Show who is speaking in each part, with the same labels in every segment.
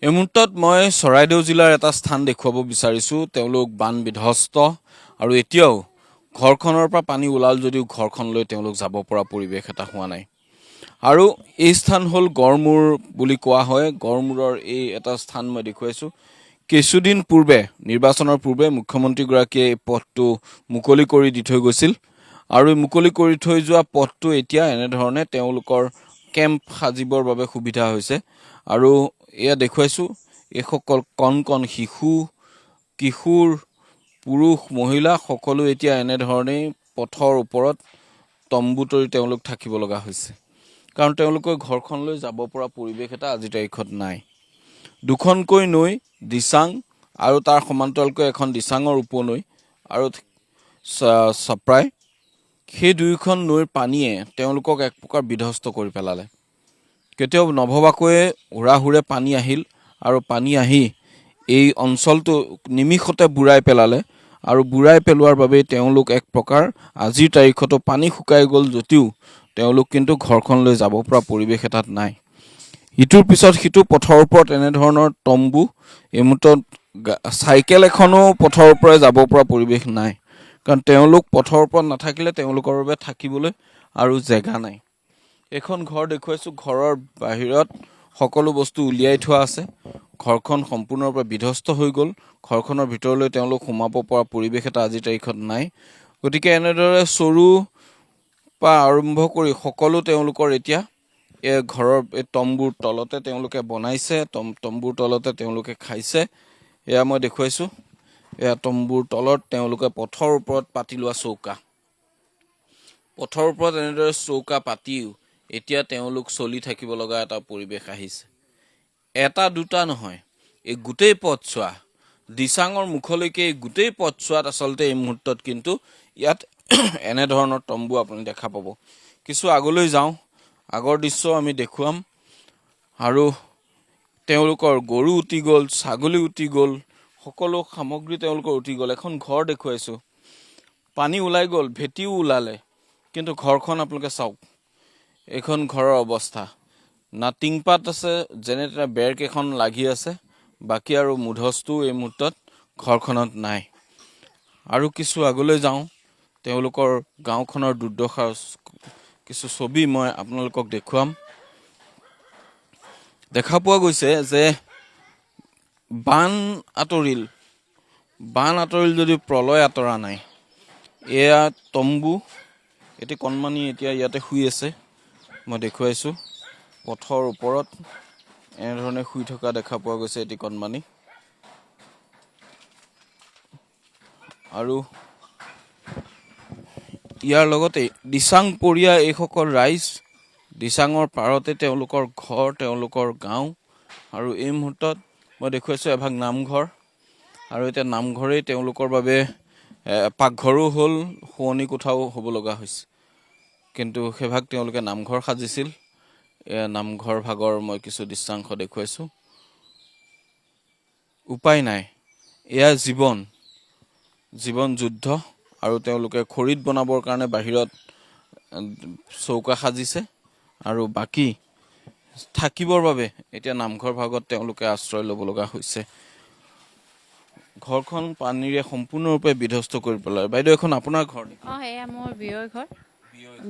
Speaker 1: এই মুহূৰ্তত মই চৰাইদেউ জিলাৰ এটা স্থান দেখুৱাব বিচাৰিছোঁ। তেওঁলোক বান বিধ্বস্ত আৰু এতিয়াও ঘৰখনৰ পৰা পানী ওলাল যদিও ঘৰখনলৈ তেওঁলোক যাব পৰা পৰিৱেশ এটা হোৱা নাই। আৰু এই স্থান হ'ল গড়মূৰ বুলি কোৱা হয়। গড়মূৰৰ এই এটা স্থান মই দেখুৱাইছোঁ। কিছুদিন পূৰ্বে নিৰ্বাচনৰ পূৰ্বে মুখ্যমন্ত্ৰীগৰাকীয়ে এই পথটো মুকলি কৰি দি থৈ গৈছিল আৰু মুকলি কৰি থৈ যোৱা পথটো এতিয়া এনেধৰণে তেওঁলোকৰ কেম্প সাজিবৰ বাবে সুবিধা হৈছে। আৰু এয়া দেখুৱাইছোঁ এইসকল কণ কণ শিশু, কিশোৰ, পুৰুষ, মহিলা সকলো এতিয়া এনেধৰণেই পথৰ ওপৰত তম্বু তৰি তেওঁলোক থাকিব লগা হৈছে। কাৰণ তেওঁলোকৰ ঘৰখনলৈ যাব পৰা পৰিৱেশ এটা আজিৰ তাৰিখত নাই। দুখনকৈ নৈ, দিচাং আৰু তাৰ সমান্তৰালকৈ এখন দিচাঙৰ উপনৈ আৰু চপ্ৰাই, সেই দুয়োখন নৈৰ পানীয়ে তেওঁলোকক এক প্ৰকাৰ বিধ্বস্ত কৰি পেলালে। কেতিয়াও নভবাকৈয়ে হুৰাহুৰে পানী আহিল আৰু পানী আহি এই অঞ্চলটো নিমিষতে বুৰাই পেলালে আৰু বুৰাই পেলোৱাৰ বাবেই তেওঁলোক এক প্ৰকাৰ আজিৰ তাৰিখতো পানী শুকাই গ'ল যদিও তেওঁলোক কিন্তু ঘৰখনলৈ যাব পৰা পৰিৱেশ এটাত নাই। ইটোৰ পিছত সিটো পথৰ ওপৰত এনেধৰণৰ তম্বু। এই মুহূৰ্তত চাইকেল এখনো পথৰ ওপৰত যাব পৰা পৰিৱেশ নাই। কাৰণ তেওঁলোক পথৰ ওপৰত নাথাকিলে তেওঁলোকৰ বাবে থাকিবলৈ আৰু জেগা নাই। এখন ঘৰ দেখুৱাইছোঁ। ঘৰৰ বাহিৰত সকলো বস্তু উলিয়াই থোৱা আছে। ঘৰখন সম্পূৰ্ণৰূপে বিধ্বস্ত হৈ গ'ল। ঘৰখনৰ ভিতৰলৈ তেওঁলোক সোমাব পৰা পৰিৱেশ এটা আজিৰ তাৰিখত নাই। গতিকে এনেদৰে চৰু পৰা আৰম্ভ কৰি সকলো তেওঁলোকৰ এতিয়া এই ঘৰৰ এই তম্বুৰ তলতে তেওঁলোকে বনাইছে। তম্বুৰ তলতে তেওঁলোকে খাইছে। এয়া মই দেখুৱাইছোঁ। এয়া তম্বুৰ তলত তেওঁলোকে পথৰ ওপৰত পাতি লোৱা চৌকা। পথৰ ওপৰত এনেদৰে চৌকা পাতিও এতিয়া তেওঁলোক চলি থাকিব লগা এটা পৰিৱেশ আহিছে। এটা দুটা নহয়, এই গোটেই পথছোৱা দিচাঙৰ মুখলৈকে এই গোটেই পথছোৱাত আচলতে এই মুহূৰ্তত কিন্তু ইয়াত এনেধৰণৰ তম্বু আপুনি দেখা পাব। কিছু আগলৈ যাওঁ, আগৰ দৃশ্য আমি দেখুৱাম। আৰু তেওঁলোকৰ গৰু উটি গ'ল, ছাগলী উটি গ'ল, সকলো সামগ্ৰী তেওঁলোকৰ উটি গ'ল। এখন ঘৰ দেখুৱাইছোঁ। পানী ওলাই গ'ল, ভেটিও ওলালে, কিন্তু ঘৰখন আপোনালোকে চাওক। এইখন ঘৰৰ অৱস্থা, না টিংপাত আছে, যেনে তেনে বেৰকেইখন লাগি আছে, বাকী আৰু মুধচটো এই মুহূৰ্তত ঘৰখনত নাই। আৰু কিছু আগলৈ যাওঁ, তেওঁলোকৰ গাঁওখনৰ দুৰ্দশাৰ কিছু ছবি মই আপোনালোকক দেখুৱাম। দেখা পোৱা গৈছে যে বান আঁতৰিল যদিও প্ৰলয় আঁতৰা নাই। এয়া তম্বু, এটি কণমানি এতিয়া ইয়াতে শুই আছে। মই দেখুৱাইছোঁ পথৰ ওপৰত এনেধৰণে শুই থকা দেখা পোৱা গৈছে এটি কণমানি। আৰু ইয়াৰ লগতে দিচাং পৰীয়া এইসকল ৰাইজ, দিচাঙৰ পাৰতে তেওঁলোকৰ ঘৰ, তেওঁলোকৰ গাঁও। আৰু এই মুহূৰ্তত মই দেখুৱাইছোঁ এভাগ নামঘৰ। আৰু এতিয়া নামঘৰেই তেওঁলোকৰ বাবে পাকঘৰো হ'ল, শোৱনি কোঠাও হ'ব লগা হৈছে। কিন্তু সেইভাগ তেওঁলোকে নামঘৰ সাজিছিল। এয়া নামঘৰ ভাগৰ মই কিছু দৃশ্যাংশ দেখুৱাইছোঁ। উপায় নাই, এয়া জীৱন যুদ্ধ। আৰু তেওঁলোকে খৰিত বনাবৰ কাৰণে বাহিৰত চৌকা সাজিছে আৰু বাকী থাকিবৰ বাবে এতিয়া নামঘৰ ভাগত তেওঁলোকে আশ্ৰয় ল'ব লগা হৈছে। ঘৰখন পানীৰে সম্পূৰ্ণৰূপে বিধ্বস্ত কৰি পেলালে। বাইদেউ, এখন আপোনাৰ ঘৰ নেকি?
Speaker 2: এয়া মোৰ বিয়ৈ ঘৰ।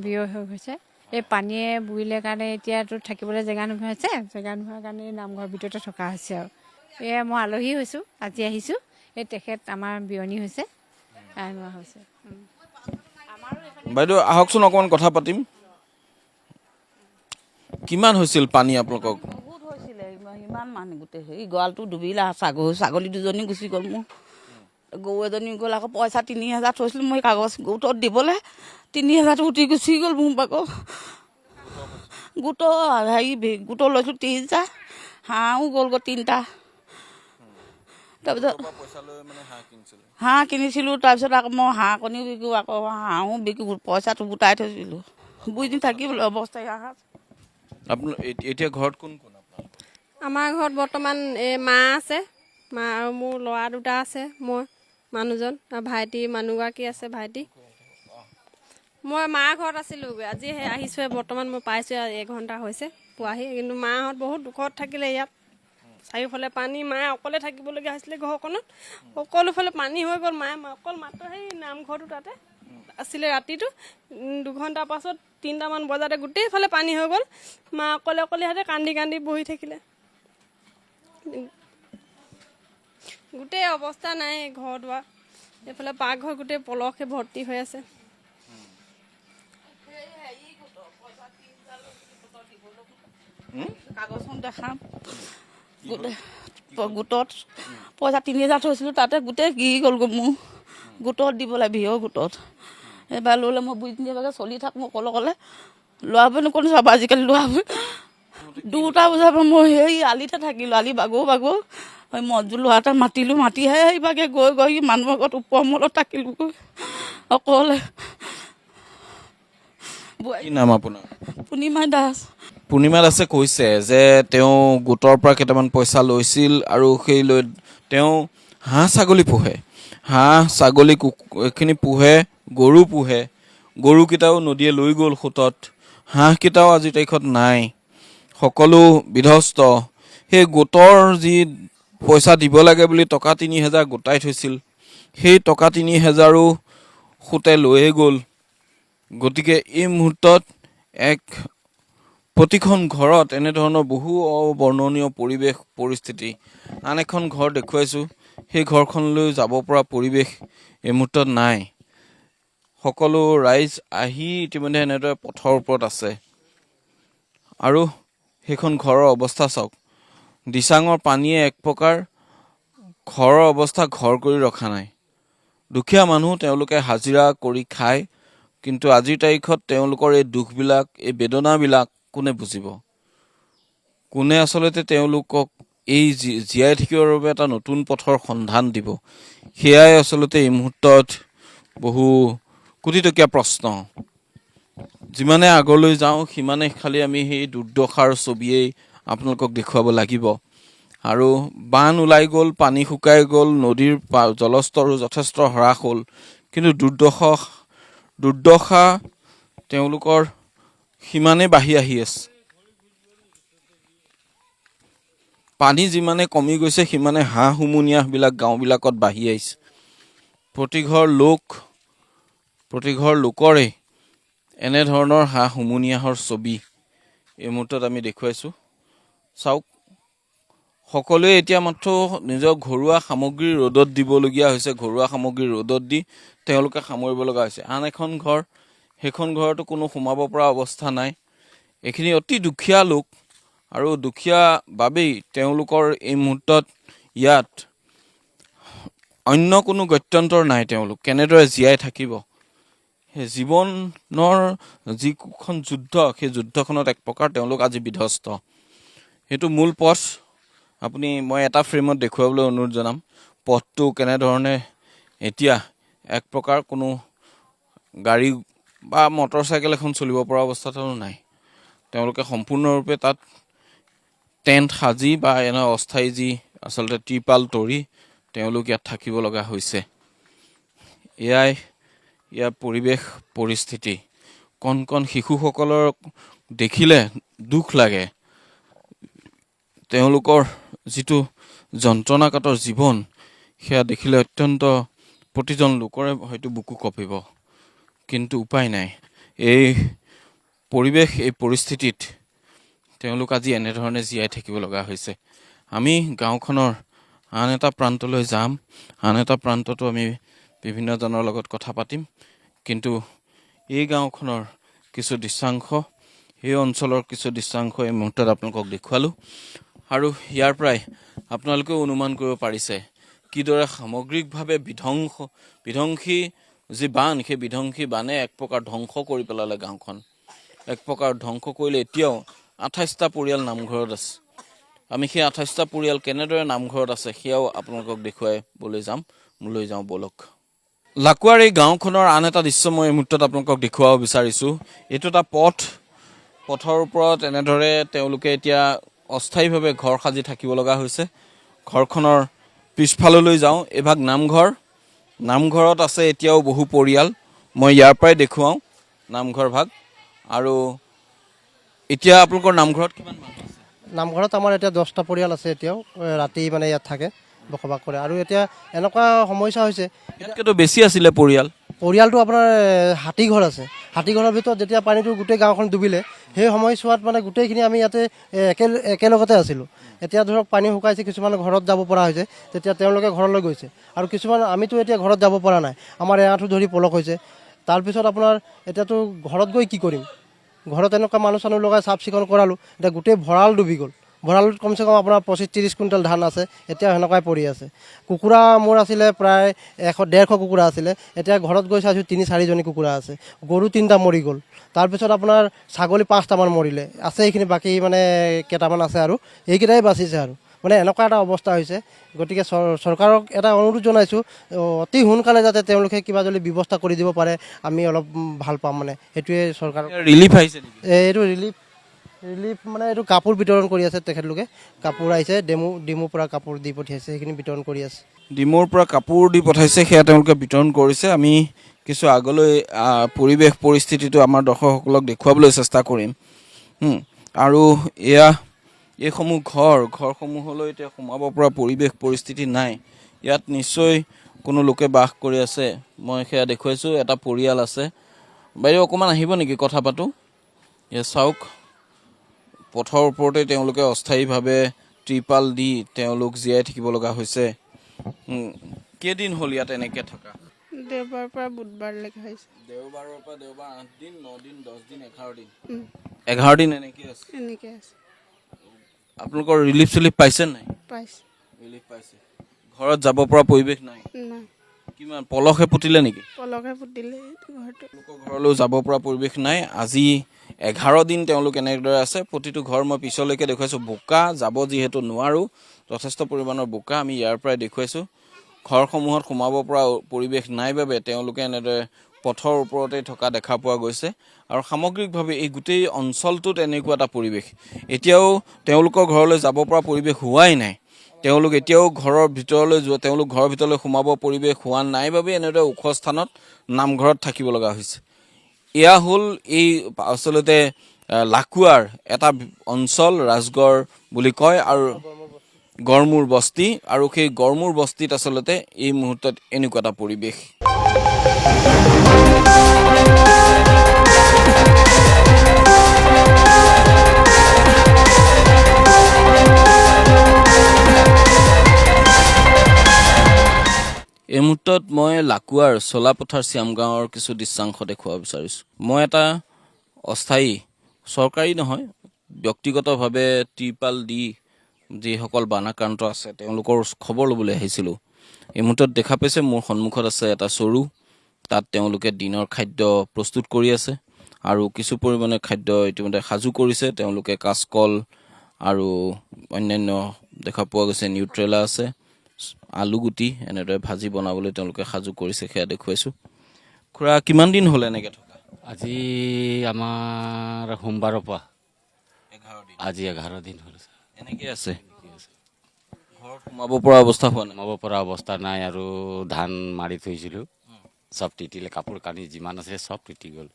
Speaker 2: বিয়ৈ হৈ গৈছে। এই পানীয়ে বুৰিলে কাৰণে এতিয়াতো থাকিবলৈ জেগা নোহোৱা হৈছে। জেগা নোহোৱাৰ কাৰণে নামঘৰৰ ভিতৰতে থকা হৈছে। আৰু এয়া মই আলহী হৈছোঁ, আজি আহিছোঁ। এই তেখেত আমাৰ বিয়নী হৈছে, নোৱা হৈছে।
Speaker 1: বাইদেউ আহকচোন, অকণমান কথা পাতিম। কিমান হৈছিল পানী আপোনালোকক?
Speaker 3: বহুত হৈছিলে, ইমান মানুহ গোটেই এই গঁৰালটো ডুবিলে। ছাগলী দুজনী গুচি গ'ল মোৰ। গৰু এজনী গ'ল। আকৌ পইচা ৩,০০০ থৈছিলোঁ মই কাগজ গোটত দিবলৈ, ৩,০০০টো উঠি গুচি গ'ল মোৰ ভাগৰ। গোটৰ লৈছোঁ ৩০,০০০। হাঁহো গ'লগৈ 3টা। তাৰপিছত হাঁহ কিনিছিলোঁ। তাৰপিছত আকৌ মই হাঁহ কণীও বিকোঁ, আকৌ হাঁহো বিকোঁ। পইচাটো গোটাই থৈছিলোঁ। 2 দিন থাকিবলৈ অৱস্থা।
Speaker 1: আপোনাৰ এতিয়া ঘৰত কোন কোন?
Speaker 4: আমাৰ ঘৰত বৰ্তমান মা আছে, মা আৰু মোৰ ল'ৰা 2টা আছে, মই মানুহজন আৰু ভাইটি মানুহগৰাকী আছে, ভাইটি। মই মাৰ ঘৰত আছিলোঁ, আজি আহিছোঁহে বৰ্তমান। মই পাইছোঁ 1 ঘণ্টা হৈছে পোৱাহি। কিন্তু মাহঁত বহুত দুখত থাকিলে ইয়াত। চাৰিওফালে পানী, মায়ে অকলে থাকিবলগীয়া হৈছিলে ঘৰখনত, সকলোফালে পানী হৈ গ'ল। মায়ে অকল মাত্ৰ সেই নামঘৰটো তাতে আছিলে ৰাতিটো, 2 ঘণ্টাৰ পাছত 3টামান বজাতে গোটেইফালে পানী হৈ গ'ল। মা অকলে হাতে কান্দি কান্দি বহি থাকিলে। গোটেই অৱস্থা নাই ঘৰ দুৱাৰ, এইফালে পাকঘৰ গোটেই পলসে ভৰ্তি হৈ আছে।
Speaker 3: কাগজখন দেখাম, গোটত পইচা 3000 থৈছিলোঁ, তাতে গোটেই গিৰি গ'লগৈ মোৰ। গোটত দিব লাগে, বিহৰ গোটত। এইবাৰ ল'লে মই বুজি নিদিয়াকৈ চলি থাকোঁ অকলে। ল'ৰাবোৰে কোন চাব, আজিকালি ল'ৰাবোৰ 2টা বজাৰ পৰা মই সেই আলিতে থাকিলোঁ, আলি বাগৌ সেই মজুৰ ল'ৰা এটা মাতিলোঁ, মাতিহে সেইভাগে গৈ মানুহৰ ঘৰত ওপৰ মলত থাকিলোঁগৈ অকলে।
Speaker 1: কি নাম আপোনাৰ?
Speaker 3: পূৰ্ণিমা দাস।
Speaker 1: পূৰ্ণিমা দাসে কৈছে যে তেওঁ গোটৰ পৰা কেইটামান পইচা লৈছিল আৰু সেই লৈ তেওঁ হাঁহ ছাগলী পোহে, হাঁহ ছাগলী এইখিনি পোহে, গৰু পোহে। গৰুকেইটাও নদীয়ে লৈ গ'ল সোঁতত, হাঁহকেইটাও আজিৰ তাৰিখত নাই, সকলো বিধ্বস্ত। সেই গোটৰ যি পইচা দিব লাগে বুলি টকা 3000 গোটাই থৈছিল, সেই টকা 3000ও সোঁতে লৈয়ে গ'ল। গতিকে এই মুহূৰ্তত প্ৰতিখন ঘৰত এনেধৰণৰ বহু অবৰ্ণনীয় পৰিস্থিতি। আন এখন ঘৰ দেখুৱাইছোঁ, সেই ঘৰখনলৈ যাব পৰা পৰিৱেশ এই মুহূৰ্তত নাই। সকলো ৰাইজ আহি ইতিমধ্যে এনেদৰে পথৰ ওপৰত আছে আৰু সেইখন ঘৰৰ অৱস্থা চাওক। দিচাঙৰ পানীয়ে এক প্ৰকাৰ ঘৰৰ অৱস্থা ঘৰ কৰি ৰখা নাই। দুখীয়া মানুহ, তেওঁলোকে হাজিৰা কৰি খায়, কিন্তু আজিৰ তাৰিখত তেওঁলোকৰ এই দুখবিলাক, এই বেদনাবিলাক কোনে বুজিব? কোনে আচলতে তেওঁলোকক এই জীয়াই থাকিবৰ বাবে এটা নতুন পথৰ সন্ধান দিব? সেয়াই আচলতে এই মুহূৰ্তত বহু কোটিটকীয়া প্ৰশ্ন। যিমানে আগলৈ যাওঁ সিমানে খালি আমি সেই দুৰ্দশাৰ ছবিয়েই আপোনালোকক দেখুৱাব লাগিব। আৰু বান ওলাই গ'ল, পানী শুকাই গ'ল, নদীৰ জলস্তৰো যথেষ্ট হ্ৰাস হ'ল, কিন্তু দুৰ্দশা তেওঁলোকৰ সিমানেই বাঢ়ি আহি আছে। পানী যিমানে কমি গৈছে সিমানে হাঁহ হুমুনিয়াহবিলাক গাঁওবিলাকত বাঢ়ি আহিছে। প্ৰতিঘৰ লোকৰে এনেধৰণৰ হাঁহ হুমুনিয়াহৰ ছবি এই মুহূৰ্তত আমি দেখুৱাইছোঁ। চাওক, সকলোৱে এতিয়া মাত্ৰ নিজৰ ঘৰুৱা সামগ্ৰী ৰ'দত দিবলগীয়া হৈছে, ঘৰুৱা সামগ্ৰী ৰ'দত দি তেওঁলোকে সামৰিব লগা হৈছে। আন এখন ঘৰ, সেইখন ঘৰতো কোনো সোমাব পৰা অৱস্থা নাই। এইখিনি অতি দুখীয়া লোক আৰু দুখীয়া বাবেই তেওঁলোকৰ এই মুহূৰ্তত ইয়াত অন্য কোনো গত্যন্তৰ নাই। তেওঁলোক কেনেদৰে জীয়াই থাকিব? সেই জীৱনৰ যিখন যুদ্ধ, সেই যুদ্ধখনত এক প্ৰকাৰ তেওঁলোক আজি বিধ্বস্ত। সেইটো মূল পথ মই এটা ফ্ৰেমত দেখুৱাবলৈ অনুৰোধ জনাম। পথটো কেনেধৰণে এতিয়া এক প্ৰকাৰ কোনো গাড়ী বা মটৰ চাইকেল এখন চলিব পৰা অৱস্থাতো নাই। তেওঁলোকে সম্পূৰ্ণৰূপে তাত টেণ্ট সাজি বা এনে অস্থায়ী যি আচলতে ত্ৰিপাল তৰি তেওঁলোক ইয়াত থাকিব লগা হৈছে। ইয়াৰ পৰিৱেশ পৰিস্থিতি। কণ শিশুসকলক দেখিলে দুখ লাগে। তেওঁলোকৰ যিটো যন্ত্ৰণাকাতৰ জীৱন, সেয়া দেখিলে অত্যন্ত প্ৰতিজন লোকৰে হয়তো বুকু কঁপিব, কিন্তু উপায় নাই। এই পৰিৱেশ, এই পৰিস্থিতিত তেওঁলোক আজি এনেধৰণে জীয়াই থাকিব লগা হৈছে। আমি গাঁওখনৰ আন এটা প্ৰান্তলৈ যাম, আন এটা প্ৰান্ততো আমি বিভিন্নজনৰ লগত কথা পাতিম, কিন্তু এই গাঁওখনৰ কিছু দৃশ্যাংশ, এই অঞ্চলৰ কিছু দৃশ্যাংশ এই মুহূৰ্তত আপোনালোকক দেখুৱালোঁ। আৰু ইয়াৰ পৰাই আপোনালোকেও অনুমান কৰিব পাৰিছে কিদৰে সামগ্ৰিকভাৱে বিধ্বংসী যি বান, সেই বিধ্বংসী বানে এক প্ৰকাৰ ধ্বংস কৰি পেলালে গাঁওখন। এক প্ৰকাৰ ধ্বংস কৰিলে। এতিয়াও 28টা পৰিয়াল নামঘৰত আছে। আমি সেই 28টা পৰিয়াল কেনেদৰে নামঘৰত আছে সেয়াও আপোনালোকক দেখুৱাবলৈ যাম। লৈ যাওঁ বলক। লাকুৱাৰ এই গাঁওখনৰ আন এটা দৃশ্য মই এই মুহূৰ্তত আপোনালোকক দেখুৱাব বিচাৰিছোঁ। এইটো এটা পথৰ ওপৰত এনেদৰে তেওঁলোকে এতিয়া অস্থায়ীভাৱে ঘৰ সাজি থাকিব লগা হৈছে। ঘৰখনৰ পিছফাললৈ যাওঁ, এভাগ নামঘৰত আছে এতিয়াও বহু পৰিয়াল। মই ইয়াৰ পৰাই দেখুৱাওঁ নামঘৰ ভাগ। আৰু এতিয়া আপোনালোকৰ নামঘৰত কিমান মানুহ আছে?
Speaker 5: নামঘৰত আমাৰ এতিয়া 10টা পৰিয়াল আছে এতিয়াও ৰাতি মানে ইয়াত থাকে বসবাস কৰে আৰু এতিয়া এনেকুৱা সমস্যা হৈছে
Speaker 1: ইয়াতকেতো বেছি আছিলে
Speaker 5: পৰিয়ালটো আপোনাৰ হাতীঘৰ আছে হাতীঘৰৰ ভিতৰত যেতিয়া পানীটো গোটেই গাঁওখন ডুবিলে সেই সময়ছোৱাত মানে গোটেইখিনি আমি ইয়াতে একেলগতে আছিলোঁ এতিয়া ধৰক পানী শুকাইছে কিছুমান ঘৰত যাব পৰা হৈছে তেতিয়া তেওঁলোকে ঘৰলৈ গৈছে আৰু কিছুমান আমিতো এতিয়া ঘৰত যাব পৰা নাই আমাৰ এআঁঠু ধৰি পলক হৈছে তাৰপিছত আপোনাৰ এতিয়াতো ঘৰত গৈ কি কৰিম ঘৰত এনেকুৱা মানুহ চানুহ লগাই চাফ চিকুণ কৰালোঁ এতিয়া গোটেই ভঁৰাল ডুবি গ'ল ভঁৰালত কমচে কম আপোনাৰ 25-30 কুইণ্টেল ধান আছে এতিয়া সেনেকুৱাই পৰি আছে কুকুৰা মোৰ আছিলে প্ৰায় 100-150 কুকুৰা আছিলে এতিয়া ঘৰত গৈ চাইছোঁ 3-4জনী কুকুৰা আছে গৰু 3টা মৰি গ'ল তাৰপিছত আপোনাৰ ছাগলী 5টামান মৰিলে আছে এইখিনি বাকী মানে কেইটামান আছে আৰু এইকেইটাই বাচিছে আৰু মানে এনেকুৱা এটা অৱস্থা হৈছে গতিকে চৰকাৰক এটা অনুৰোধ জনাইছোঁ অতি সোনকালে যাতে তেওঁলোকে কিবা যদি ব্যৱস্থা কৰি দিব পাৰে আমি অলপ ভাল পাম মানে সেইটোৱে চৰকাৰক
Speaker 1: ৰিলিফ আহিছে নেকি
Speaker 5: এইটো ৰিলিফ মানে এইটো কাপোৰ বিতৰণ কৰি আছে তেখেতলোকে কাপোৰ আহিছে ডিমুৰ পৰা কাপোৰ দি পঠিয়াইছে সেইখিনি বিতৰণ কৰি আছে
Speaker 1: ডিমৌৰ পৰা কাপোৰ দি পঠাইছে সেয়া তেওঁলোকে বিতৰণ কৰিছে আমি কিছু আগলৈ পৰিৱেশ পৰিস্থিতিটো আমাৰ দৰ্শকসকলক দেখুৱাবলৈ চেষ্টা কৰিম আৰু এইসমূহ ঘৰসমূহলৈ এতিয়া সোমাব পৰা পৰিৱেশ পৰিস্থিতি নাই ইয়াত নিশ্চয় কোনো লোকে বাস কৰি আছে মই সেয়া দেখুৱাইছোঁ এটা পৰিয়াল আছে বাইদেউ অকণমান আহিব নেকি কথা পাতোঁ ইয়াত চাওক পথৰ ওপৰতে তেওঁলোকে অস্থায়ীভাৱে ত্ৰিপাল দি তেওঁলোক জীয়াই থাকিব লগা হৈছে কেইদিন হ'ল ইয়াত এনেকৈ থকা
Speaker 4: দেওবাৰৰ পৰা বুধবাৰলৈকে হৈছে
Speaker 1: দেওবাৰৰ পৰা দেওবাৰ 8 দিন 9 দিন 10 দিন 11 দিন এনেকৈ আছে
Speaker 4: এনেকৈ আছে
Speaker 1: আপোনালোকৰ ৰিলিফ চিলিফ পাইছে নাই
Speaker 4: পাইছে
Speaker 1: ৰিলিফ পাইছে ঘৰত যাব পৰা পৰিৱেশ নাই
Speaker 4: নাই
Speaker 1: কিমান পলসে পুতিলে নেকি
Speaker 4: পলকে ফুটিলে ঘৰটো
Speaker 1: তেওঁলোকৰ ঘৰলৈ যাব পৰা পৰিৱেশ নাই আজি 11 দিন তেওঁলোক এনেদৰে আছে প্ৰতিটো ঘৰ মই পিছলৈকে দেখুৱাইছোঁ বোকা যাব যিহেতু নোৱাৰোঁ যথেষ্ট পৰিমাণৰ বোকা আমি ইয়াৰ পৰাই দেখুৱাইছোঁ ঘৰসমূহত সোমাব পৰা পৰিৱেশ নাই বাবে তেওঁলোকে এনেদৰে পথৰ ওপৰতে থকা দেখা পোৱা গৈছে আৰু সামগ্ৰিকভাৱে এই গোটেই অঞ্চলটোত এনেকুৱা এটা পৰিৱেশ এতিয়াও তেওঁলোকৰ ঘৰলৈ যাব পৰা পৰিৱেশ হোৱাই নাই তেওঁলোক এতিয়াও ঘৰৰ ভিতৰলৈ সোমাব পৰিৱেশ হোৱা নাই বাবে এনেদৰে ওখ স্থানত নামঘৰত থাকিব লগা হৈছে এয়া হ'ল এই আচলতে লাকুৱাৰ এটা অঞ্চল ৰাজগড় বুলি কয় আৰু গড়মূৰ বস্তি আৰু সেই গড়মূৰ বস্তিত আচলতে এই মুহূৰ্তত এনেকুৱা এটা পৰিৱেশ এই মুহূৰ্তত মই লাকুৱাৰ চলাপথাৰ শ্যামগাঁৱৰ কিছু দৃশ্যাংশ দেখুৱাব বিচাৰিছোঁ মই এটা অস্থায়ী চৰকাৰী নহয় ব্যক্তিগতভাৱে ত্ৰিপাল দি যিসকল বানাক্ৰান্ত আছে তেওঁলোকৰ খবৰ ল'বলৈ আহিছিলোঁ এই মুহূৰ্তত দেখা পাইছে মোৰ সন্মুখত আছে এটা চৰু তাত তেওঁলোকে দিনৰ খাদ্য প্ৰস্তুত কৰি আছে আৰু কিছু পৰিমাণে খাদ্য ইতিমধ্যে সাজু কৰিছে তেওঁলোকে কাচকল আৰু অন্যান্য দেখা পোৱা গৈছে নিউট্ৰেলা আছে আলুগুটি এনেদৰে ভাজি বনাবলৈ তেওঁলোকে সাজু কৰিছে সেয়া দেখুৱাইছোঁ খুৰা কিমান দিন হ'ল এনেকৈ থকা
Speaker 6: আজি আমাৰ সোমবাৰৰ পৰা আজি 11 দিন হ'ল
Speaker 1: এনেকৈ আছে ঘৰত সোমাব পৰা অৱস্থা হোৱা নাই
Speaker 6: সোমাব পৰা অৱস্থা নাই আৰু ধান মাৰি থৈছিলোঁ চব তিতিলে কাপোৰ কানি যিমান আছে চব তিতি গ'ল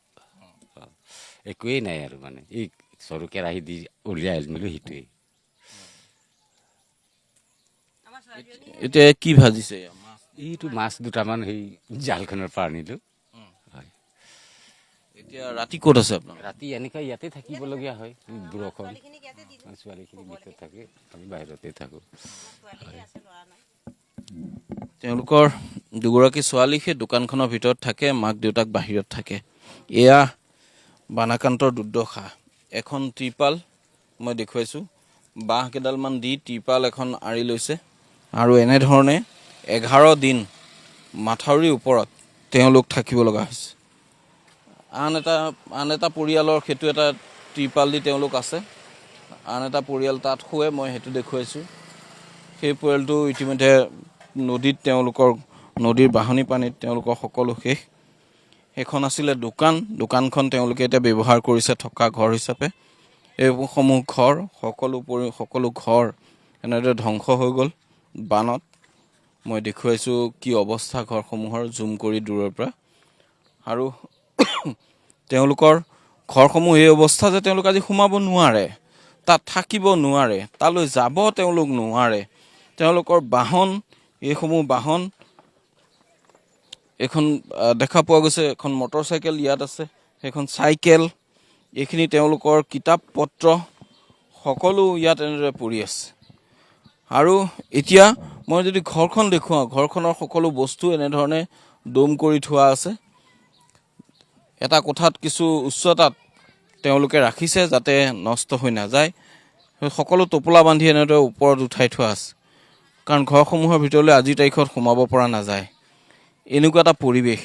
Speaker 6: একোৱেই নাই আৰু মানে এই চৰু কেৰাহী দি উলিয়াই আনিলোঁ সেইটোৱেই
Speaker 1: এতিয়া কি ভাজিছে
Speaker 6: এইটো মাছ দুটামান সেই জালখনৰ পৰা আনিলোঁ
Speaker 1: এতিয়া ৰাতি ক'ত আছে আপোনাৰ
Speaker 6: ৰাতি এনেকৈ ইয়াতে থাকিবলগীয়া হয় বৰষুণ ছোৱালীখিনি ভিতৰত থাকে আমি বাহিৰতে থাকোঁ
Speaker 1: তেওঁলোকৰ দুগৰাকী ছোৱালী সেই দোকানখনৰ ভিতৰত থাকে মাক দেউতাক বাহিৰত থাকে এয়া বানাক্ৰান্তৰ দুৰ্দশা এখন ত্ৰিপাল মই দেখুৱাইছোঁ বাঁহ কেইডালমান দি ত্ৰিপাল এখন আঁৰি লৈছে আৰু এনেধৰণে 11 দিন মাথাউৰিৰ ওপৰত তেওঁলোক থাকিব লগা হৈছে আন এটা পৰিয়ালৰ সেইটো এটা ত্ৰিপাল দি তেওঁলোক আছে আন এটা পৰিয়াল তাত শুৱে মই সেইটো দেখুৱাইছোঁ সেই পৰিয়ালটো ইতিমধ্যে নদীত নদীৰ বাঢ়নী পানীত তেওঁলোকৰ সকলো শেষ সেইখন আছিলে দোকানখন তেওঁলোকে এতিয়া ব্যৱহাৰ কৰিছে থকা ঘৰ হিচাপে এইসমূহ ঘৰ সকলো ঘৰ এনেদৰে ধ্বংস হৈ গ'ল বানত মই দেখুৱাইছোঁ কি অৱস্থা ঘৰসমূহৰ জুম কৰি দূৰৰ পৰা আৰু তেওঁলোকৰ ঘৰসমূহ এই অৱস্থা যে তেওঁলোক আজি সোমাব নোৱাৰে তাত থাকিব নোৱাৰে, তালৈ যাব তেওঁলোক নোৱাৰে। তেওঁলোকৰ বাহন, এইসমূহ বাহন, এখন দেখা পোৱা গৈছে এখন মটৰ চাইকেল ইয়াত আছে, সেইখন চাইকেল, এইখিনি তেওঁলোকৰ কিতাপ পত্ৰ সকলো ইয়াত এনেদৰে পৰি আছে। আৰু এতিয়া মই যদি ঘৰখন দেখুৱাওঁ, ঘৰখনৰ সকলো বস্তু এনেধৰণে দম কৰি থোৱা আছে। এটা কোঠাত কিছু উচ্চতাত তেওঁলোকে ৰাখিছে যাতে নষ্ট হৈ নাযায়। সকলো টোপোলা বান্ধি এনেদৰে ওপৰত উঠাই থোৱা আছে, কাৰণ ঘৰসমূহৰ ভিতৰলৈ আজিৰ তাৰিখত সোমাব পৰা নাযায়। এনেকুৱা এটা পৰিৱেশ।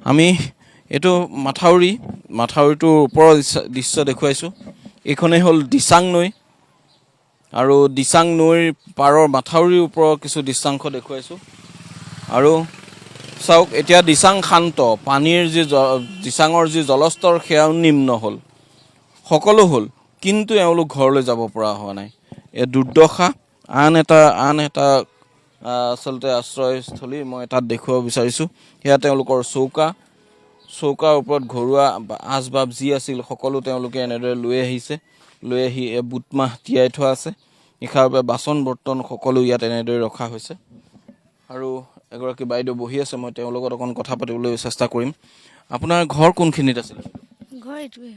Speaker 1: আমি এইটো মাথাউৰিটোৰ ওপৰৰ দৃশ্য দেখুৱাইছোঁ। এইখনেই হ'ল দিচাং নৈ, আৰু দিচাং নৈৰ পাৰৰ মাথাউৰিৰ ওপৰৰ কিছু দৃশ্যাংশ দেখুৱাইছোঁ। আৰু চাওক, এতিয়া দিচাং শান্ত, পানীৰ দিচাঙৰ যি জলস্তৰ সেয়াও নিম্ন হ'ল, সকলো হ'ল, কিন্তু এওঁলোক ঘৰলৈ যাব পৰা হোৱা নাই। এই দুৰ্দশা। আন এটা আচলতে আশ্ৰয়স্থলী মই তাত দেখুৱাব বিচাৰিছোঁ। সেয়া তেওঁলোকৰ চৌকাৰ ওপৰত ঘৰুৱা আচবাব যি আছিল সকলো তেওঁলোকে এনেদৰে লৈ আহি বুটমাহ তিয়াই থোৱা আছে। নিশাৰ বাবে বাচন বৰ্তন সকলো ইয়াত এনেদৰে ৰখা হৈছে। আৰু এগৰাকী বাইদেউ বহি আছে, মই তেওঁৰ লগত অকণ কথা পাতিবলৈ চেষ্টা কৰিম। আপোনাৰ ঘৰ কোনখিনিত আছিলে?
Speaker 2: ঘৰ এইটোৱে।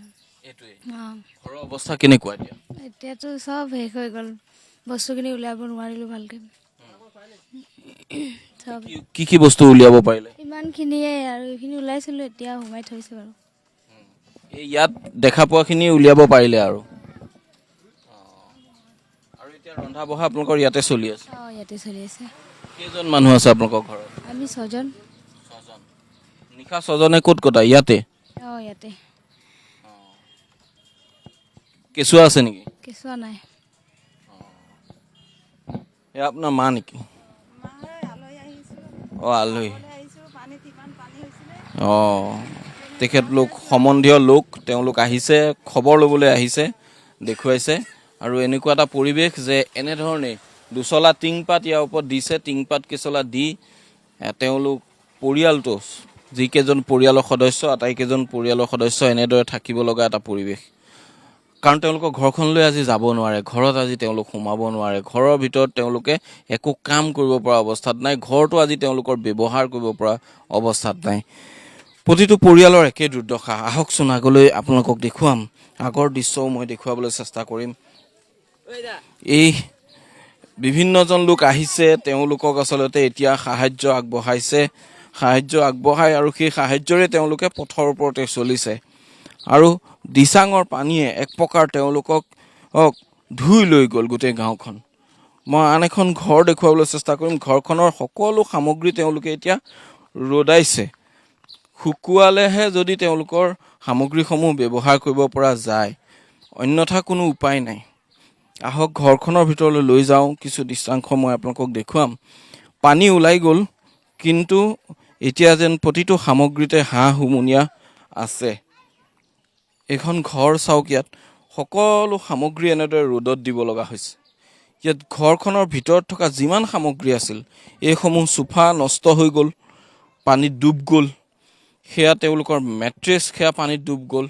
Speaker 1: ঘৰৰ অৱস্থা কেনেকুৱা এতিয়া?
Speaker 2: এতিয়াতো চব শেষ হৈ গ'ল, বস্তুখিনি উলিয়াব নোৱাৰিলোঁ ভালকৈ। চব
Speaker 1: কি বস্তু উলিয়াব পাৰিলে?
Speaker 2: ইমানখিনিয়ে, আৰু এইখিনি ওলাইছিলোঁ, এতিয়া সোমাই থৈছোঁ বাৰু।
Speaker 1: এই ইয়াত দেখা পোৱাখিনি উলিয়াব পাৰিলে আৰু এতিয়া ৰন্ধা বঢ়া আপোনালোকৰ ইয়াতে চলি আছে?
Speaker 2: ইয়াতে চলি আছে।
Speaker 1: কেইজন মানুহ আছে আপোনালোকৰ ঘৰত?
Speaker 2: আমি 6জন।
Speaker 1: নিশা 6জনে ক'ত কটাই? ইয়াতে?
Speaker 2: ইয়াতে।
Speaker 1: কেঁচুৱা আছে নেকি?
Speaker 2: কেঁচুৱা নাই।
Speaker 1: এয়া আপোনাৰ মা নেকি? আলহী। তেখেতলোক সম্বন্ধীয় লোক, তেওঁলোক আহিছে, খবৰ ল'বলৈ আহিছে, দেখুৱাইছে। আৰু এনেকুৱা এটা পৰিৱেশ যে এনেধৰণে দুচলা টিংপাত ইয়াৰ ওপৰত দিছে, টিংপাত কেচলা দি তেওঁলোক পৰিয়ালটো, যিকেইজন পৰিয়ালৰ সদস্য, আটাইকেইজন পৰিয়ালৰ সদস্য এনেদৰে থাকিব লগা এটা পৰিৱেশ। কাৰণ তেওঁলোকৰ ঘৰখনলৈ আজি যাব নোৱাৰে, ঘৰত আজি তেওঁলোক সোমাব নোৱাৰে, ঘৰৰ ভিতৰত তেওঁলোকে একো কাম কৰিব পৰা অৱস্থাত নাই, ঘৰটো আজি তেওঁলোকৰ ব্যৱহাৰ কৰিব পৰা অৱস্থাত নাই। প্ৰতিটো পৰিয়ালৰ একে দুৰ্দশা। আহকচোন আগলৈ আপোনালোকক দেখুৱাম, আগৰ দৃশ্যও মই দেখুৱাবলৈ চেষ্টা কৰিম। এই বিভিন্নজন লোক আহিছে, তেওঁলোকক আচলতে এতিয়া সাহাৰ্য আগবঢ়াই আৰু সেই সাহাৰ্যৰে তেওঁলোকে পথৰ ওপৰতে চলিছে। আৰু দিচাঙৰ পানীয়ে এক প্ৰকাৰ তেওঁলোকক ধুই লৈ গ'ল গোটেই গাঁওখন। মই আন এখন ঘৰ দেখুৱাবলৈ চেষ্টা কৰিম। ঘৰখনৰ সকলো সামগ্ৰী তেওঁলোকে এতিয়া ৰ'দাইছে, শুকুৱালেহে যদি তেওঁলোকৰ সামগ্ৰীসমূহ ব্যৱহাৰ কৰিব পৰা যায়, অন্যথা কোনো উপায় নাই। আহক ঘৰখনৰ ভিতৰলৈ লৈ যাওঁ, কিছু দৃশ্যাংশ মই আপোনালোকক দেখুৱাম। পানী ওলাই গ'ল, কিন্তু এতিয়া যেন প্ৰতিটো সামগ্ৰীতে হাঁহ হুমুনিয়া আছে। এইখন ঘৰ চাওক, ইয়াত সকলো সামগ্ৰী এনেদৰে ৰ'দত দিব লগা হৈছে। ইয়াত ঘৰখনৰ ভিতৰত থকা যিমান সামগ্ৰী আছিল, এইসমূহ চোফা নষ্ট হৈ গ'ল, পানীত ডুব গ'ল। সেয়া তেওঁলোকৰ মেট্ৰেছ, সেয়া পানীত ডুব গ'ল।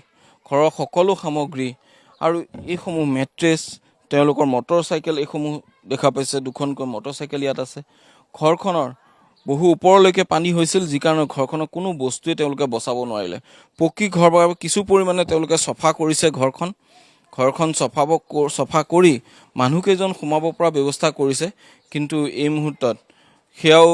Speaker 1: ঘৰৰ সকলো সামগ্ৰী, আৰু এইসমূহ মেট্ৰেছ, তেওঁলোকৰ মটৰ চাইকেল, এইসমূহ দেখা পাইছে, দুখনকৈ মটৰ চাইকেল ইয়াত আছে। ঘৰখনৰ বহু ওপৰলৈকে পানী হৈছিল, যি কাৰণে ঘৰখনৰ কোনো বস্তুৱে তেওঁলোকে বচাব নোৱাৰিলে। পকী ঘৰ বাবে কিছু পৰিমাণে তেওঁলোকে চফা কৰিছে। ঘৰখন চফা কৰি মানুহকেইজন সোমাব পৰা ব্যৱস্থা কৰিছে, কিন্তু এই মুহূৰ্তত সেয়াও